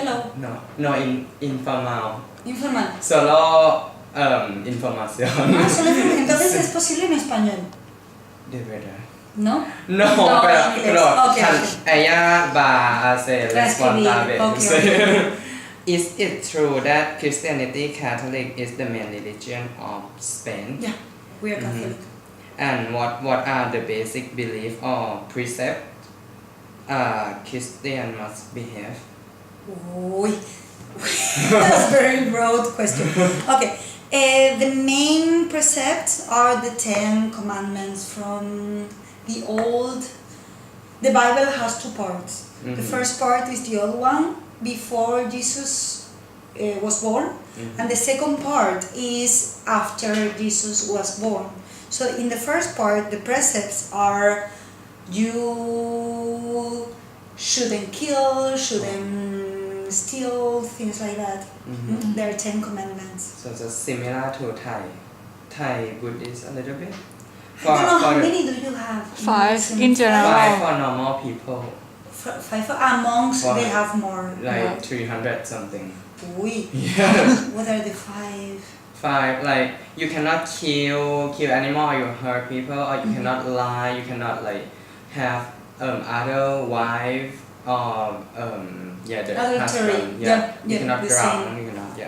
Hello. No, informal. Informal. Solo información. Solo entonces es posible en español. De verdad. ¿No? No, No, pero okay. ella va a ser responsable. Okay. Is it true that Christianity Catholic is the main religion of Spain? Yeah, we are Catholic. And what are the basic belief or precept Christian must behave? Uy. That's a very broad question. Okay. The main precepts are the 10 commandments from the old. The Bible has two parts. Mm-hmm. The first part is the old one before Jesus was born, and the second part is after Jesus was born. So in the first part, the precepts are you shouldn't kill, shouldn't steal, things like that. Mm-hmm. There are 10 commandments. So it's similar to Thai Buddhist a little bit. I don't know how many do you have? 5 in general. 5 for normal people. 5 for monks, they have more. Like 300 something. Uy. Yeah. What are the 5? 5, like you cannot kill animal, or you hurt people, or you cannot lie, you cannot like have other wife or the husband. You cannot drown, you cannot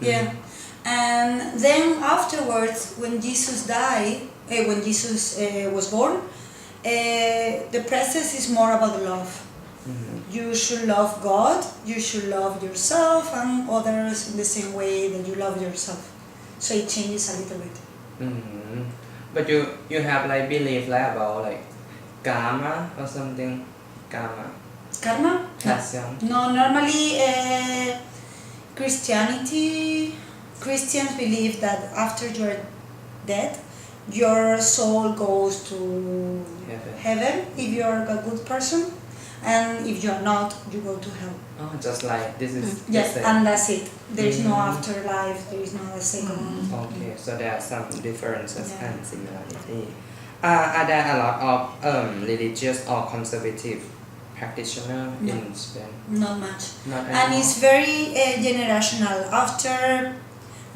Yeah. And then afterwards, when Jesus died, when Jesus was born, the process is more about love. You should love God, you should love yourself and others in the same way that you love yourself. So it changes a little bit. But you have like belief like about like karma or something? Karma? Yes. No, normally Christians believe that after you are dead, your soul goes to heaven if you are a good person, and if you are not, you go to hell. Oh, just like this is. Yes, and that's it. There is no afterlife. There is no second. Okay, so there are some differences and similarity. Are there a lot of religious or conservative practitioner in Spain? Not much. Not and anymore? it's very generational.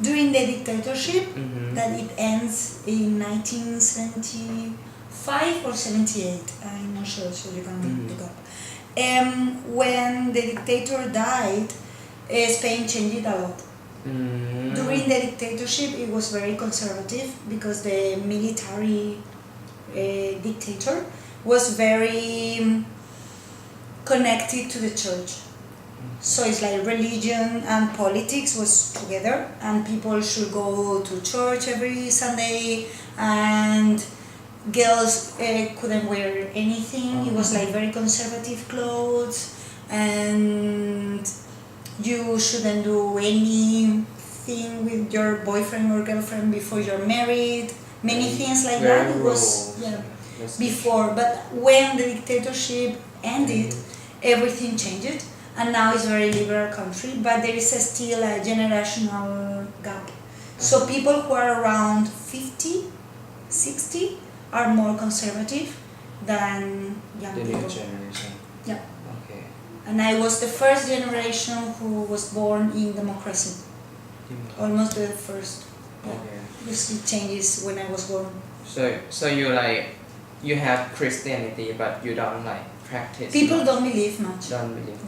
During the dictatorship, that it ends in 1975 or 78, I'm not sure, so you can look up. When the dictator died, Spain changed a lot. During the dictatorship, it was very conservative because the military dictator was very connected to the church. So it's like religion and politics was together, and people should go to church every Sunday, and girls couldn't wear anything. It was like very conservative clothes, and you shouldn't do anything with your boyfriend or girlfriend before you're married. Many things like that. It was before, but when the dictatorship ended, everything changed. And now it's a very liberal country, but there is still a generational gap. So people who are around 50, 60 are more conservative than young people. The new generation. Yeah. Okay. And I was the first generation who was born in democracy. Almost the first. Yeah. Okay. This changes when I was born. So you have Christianity, but you don't like practice. People much. don't believe much.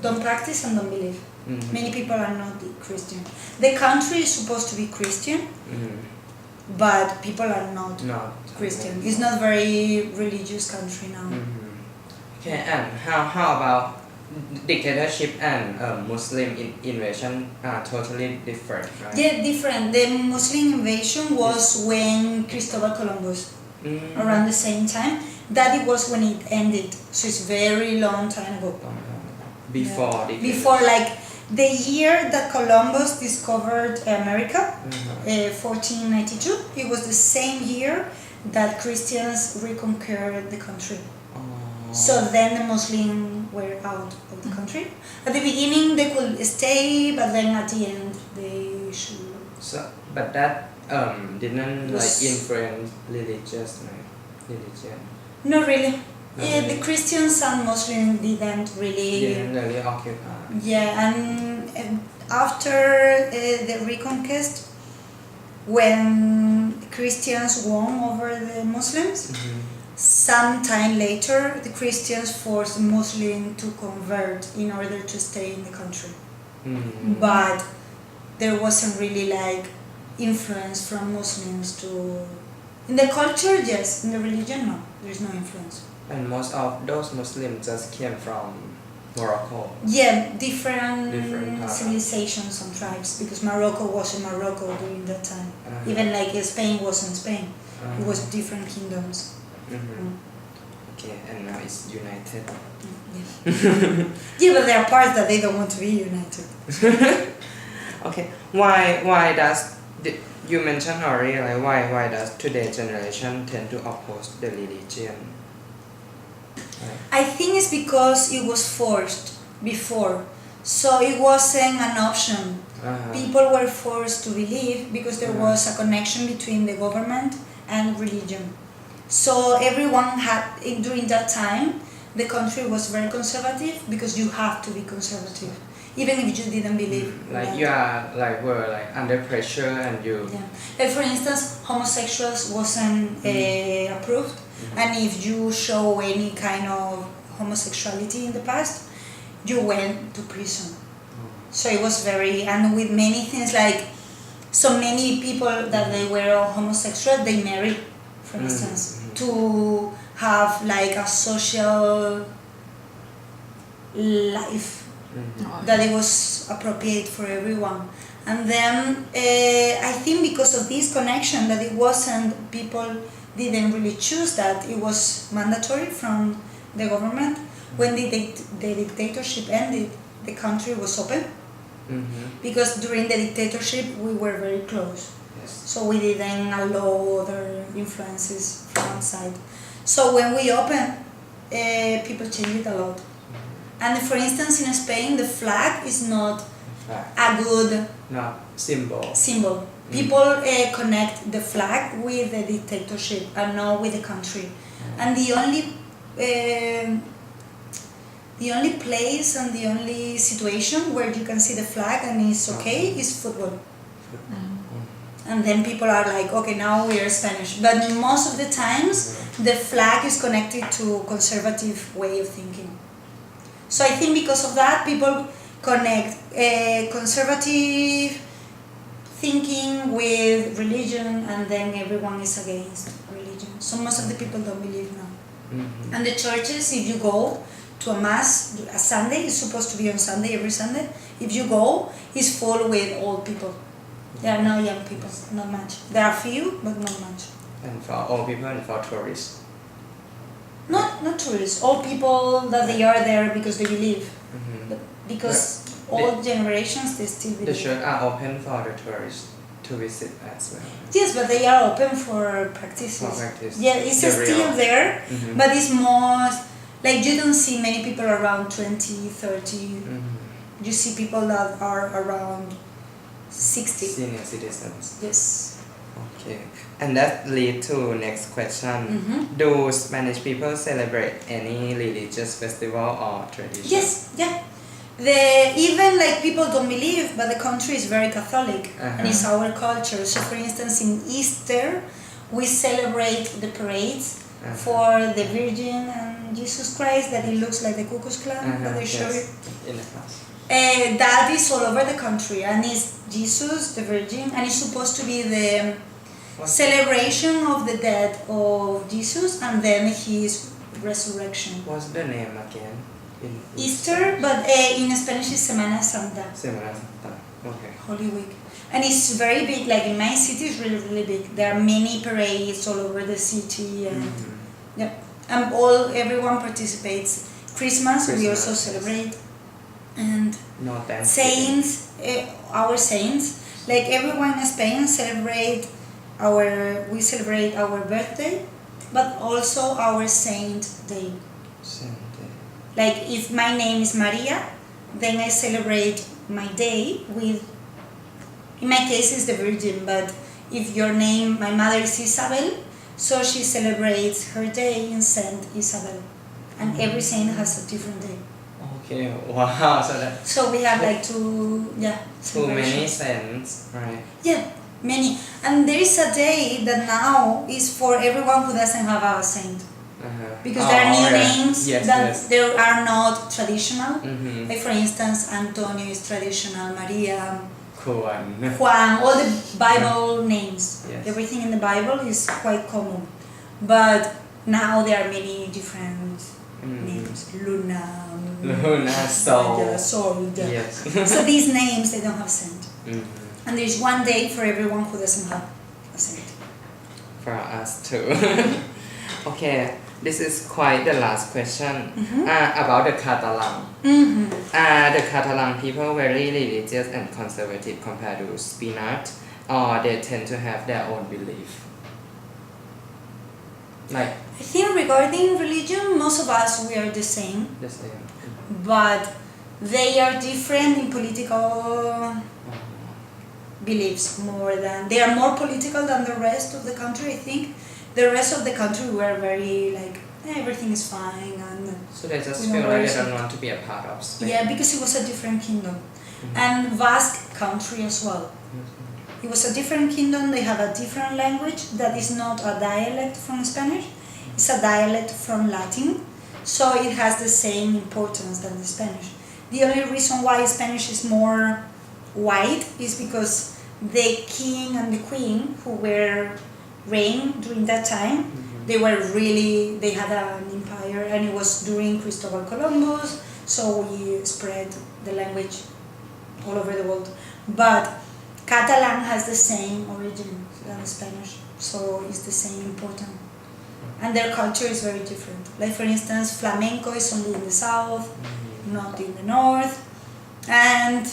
Don't practice and don't believe. Many people are not Christian. The country is supposed to be Christian, but people are not Christian. It's not very religious country now. Okay, and how about dictatorship and Muslim invasion are totally different, right? Yeah, different. The Muslim invasion was when Cristobal Columbus, around the same time. That it was when it ended, so it's very long time ago. Before like the year that Columbus discovered America, 1492, it was the same year that Christians reconquered the country. So then the Muslims were out of the country. At the beginning they could stay, but then at the end they should. So, but that didn't like influence religion. Not really. Yeah, the Christians and Muslims didn't really occupy. Yeah, and after the Reconquest, when Christians won over the Muslims, some time later the Christians forced Muslims to convert in order to stay in the country. But there wasn't really like influence from Muslims to... In the culture, yes. In the religion, no. There's no influence. And most of those Muslims just came from Morocco. Yeah, different civilizations and tribes, because Morocco wasn't Morocco during that time. Even like Spain wasn't Spain. It was different kingdoms. Okay, and now it's united. Yeah. Yeah, but there are parts that they don't want to be united. Okay, why does you mentioned already, like why does today's generation tend to oppose the religion? I think it's because it was forced before, so it wasn't an option. People were forced to believe because there was a connection between the government and religion. So everyone had, during that time, the country was very conservative because you have to be conservative, even if you didn't believe. Like you are were under pressure and you. Yeah. Like for instance, homosexuals wasn't approved, and if you show any kind of homosexuality in the past, you went to prison. So it was very, and with many things like, so many people that they were homosexual, they married, for instance, to have like a social life that it was appropriate for everyone. And then I think because of this connection, that it wasn't, people didn't really choose that, it was mandatory from the government. When the dictatorship ended, the country was open. Because during the dictatorship we were very close. So we didn't allow other influences from outside. So when we opened, people changed a lot. And for instance, in Spain, the flag is not a good symbol. People connect the flag with the dictatorship and not with the country. And the only place and the only situation where you can see the flag and it's okay is football. And then people are like, okay, now we are Spanish. But most of the times, the flag is connected to conservative way of thinking. So I think because of that, people connect conservative thinking with religion, and then everyone is against religion. So most of the people don't believe now. And the churches, if you go to a mass, a Sunday, it's supposed to be on Sunday, every Sunday. If you go, it's full with old people. There are no young people, not much. There are few, but not much. And for old people and for tourists? Not tourists, old people that they are there because they believe. But because old generations, they still believe. The church are open for the tourists to visit as well? Yes, but they are open for practices. For practice. Yeah, it's still there, but it's more, like you don't see many people around 20, 30. You see people that are around 60. Senior citizens. Yes. Okay, and that leads to next question. Do Spanish people celebrate any religious festival or tradition? Yes, yeah. Even like people don't believe, but the country is very Catholic and it's our culture. So for instance, in Easter, we celebrate the parades for the Virgin and Jesus Christ, that it looks like the Ku Klux Klan that they show it. In the class. That is all over the country, and it's Jesus, the Virgin, and it's supposed to be the celebration of the death of Jesus and then his resurrection. What's the name again? Easter, but in Spanish it's Semana Santa. Semana Santa, okay. Holy Week. And it's very big, like in my city it's really, really big. There are many parades all over the city, and and everyone participates. Christmas we also celebrate. And saints, our saints, like everyone in Spain we celebrate our birthday, but also our saint day. Like if my name is Maria, then I celebrate my day with, in my case it's the Virgin, but if your name, my mother is Isabel, so she celebrates her day in Saint Isabel. and every saint has a different day. Okay, wow, So we have like two many celebrations. saints, right? Yeah, many. And there is a day that now is for everyone who doesn't have a saint. Because there are new names that there are not traditional. Like for instance, Antonio is traditional, Maria, Juan, all the Bible names. Yes. Everything in the Bible is quite common. But now there are many different names. Luna, Sol. Yes. So these names, they don't have saint. And there's one day for everyone who doesn't have a saint. For us too. Okay, this is quite the last question about the Catalan. The Catalan people very religious and conservative compared to Spanish, or they tend to have their own belief. Like I think regarding religion, most of us we are the same. the same. But they are different in political beliefs more than they are more political than the rest of the country. I think the rest of the country were very like everything is fine and so they just feel like they don't want to be a part of Spain. Yeah, because it was a different kingdom and Basque country as well. It was a different kingdom. They have a different language that is not a dialect from Spanish. It's a dialect from Latin, so it has the same importance than the Spanish. The only reason why Spanish is more white is because the king and the queen who were reigned during that time, they had an empire, and it was during Cristobal Columbus, so we spread the language all over the world. But Catalan has the same origin than Spanish, so it's the same important. And their culture is very different. Like for instance, flamenco is only in the south, not in the north, and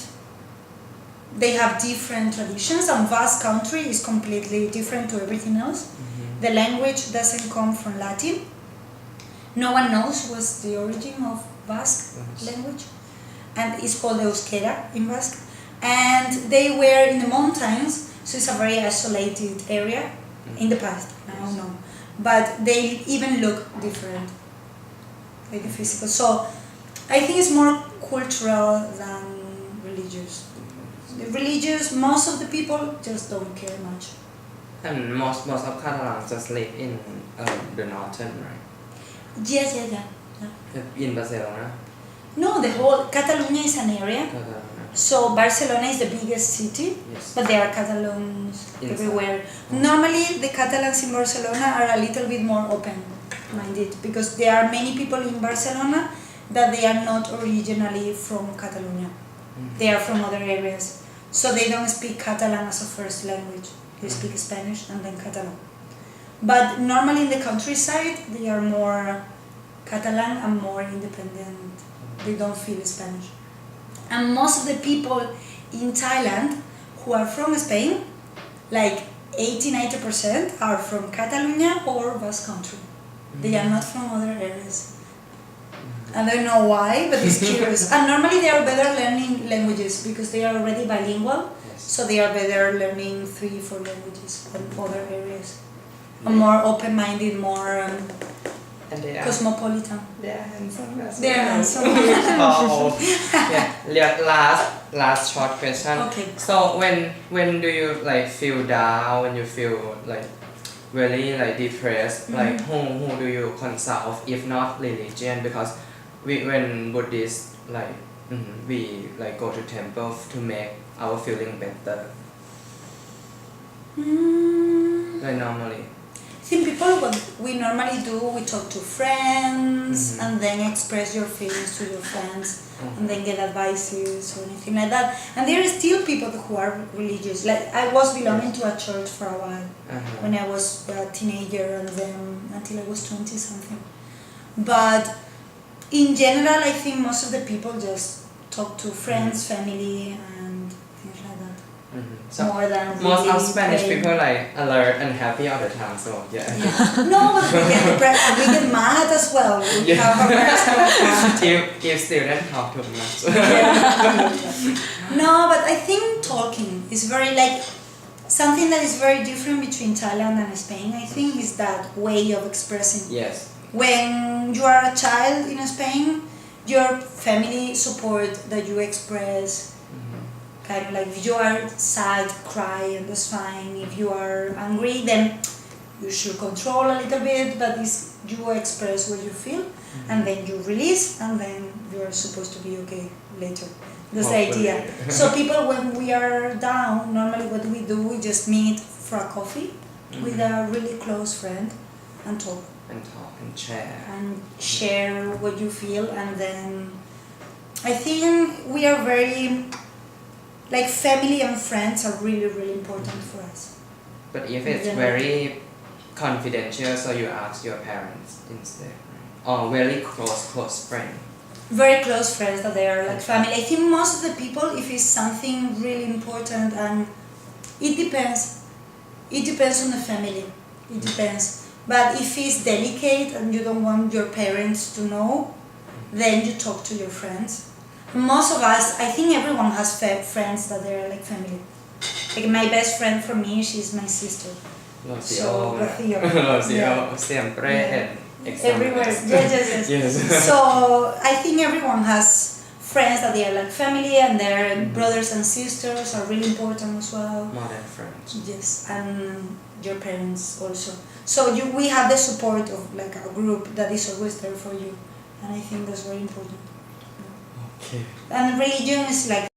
they have different traditions, and Basque country is completely different to everything else. The language doesn't come from Latin. No one knows what's the origin of Basque language, and it's called Euskera in Basque. And they were in the mountains, so it's a very isolated area in the past, I don't know. But they even look different, like the physical. So I think it's more cultural than religious. The religious, most of the people just don't care much. And most of Catalans just live in the northern, right? Yes. In Barcelona. No, the whole Catalonia is an area. So Barcelona is the biggest city, but there are Catalans everywhere. Normally the Catalans in Barcelona are a little bit more open-minded because there are many people in Barcelona that they are not originally from Catalonia. They are from other areas. So they don't speak Catalan as a first language. They speak Spanish and then Catalan. But normally in the countryside, they are more Catalan and more independent. They don't feel Spanish. And most of the people in Thailand who are from Spain, like 80-90% are from Catalonia or Basque country. They are not from other areas. I don't know why, but it's curious. And normally they are better learning languages because they are already bilingual, so they are better learning 3-4 languages than other areas. And more open-minded, more cosmopolitan. They are handsome. They are handsome. Oh, yeah. Last short question. Okay. So when do you like feel down? When you feel like really like depressed? Like who do you consult if not religion? Because when Buddhists like we like go to temple to make our feeling better. Like normally. I think people, what we normally do, we talk to friends and then express your feelings to your friends and then get advices or anything like that. And there are still people who are religious. Like I was belonging to a church for a while when I was a teenager and then until I was 20 something. But in general, I think most of the people just talk to friends, family and things like that. So more than most of Spanish people like alert and happy all the time. So yeah. No, but we get depressed and we get mad as well. We have a personal if students talk too much. No, but I think talking is very like something that is very different between Thailand and Spain. I think is that way of expressing. Yes. when you are a child in Spain, your family support that you express, kind of like if you are sad, cry, and that's fine. If you are angry, then you should control a little bit, but it's, you express what you feel, and then you release, and then you are supposed to be okay later. That's the idea. So people, when we are down, normally what we do, we just meet for a coffee with a really close friend and talk. And talk and share. And share what you feel, and then I think we are very, like family and friends are really, really important for us. But if it's very confidential, so you ask your parents instead, right? Or very close friend. Very close friends that they are like family. I think most of the people, if it's something really important, and it depends. It depends on the family. It depends. But if it's delicate and you don't want your parents to know, then you talk to your friends. Most of us, I think everyone has friends that they're like family. Like my best friend for me, she's my sister. So, Rocío, siempre everywhere. Yes. So I think everyone has friends that they are like family, and their brothers and sisters are really important as well. More than friends. Yes, and your parents also. So we have the support of like a group that is always there for you, and I think that's very important. Okay. And religion is like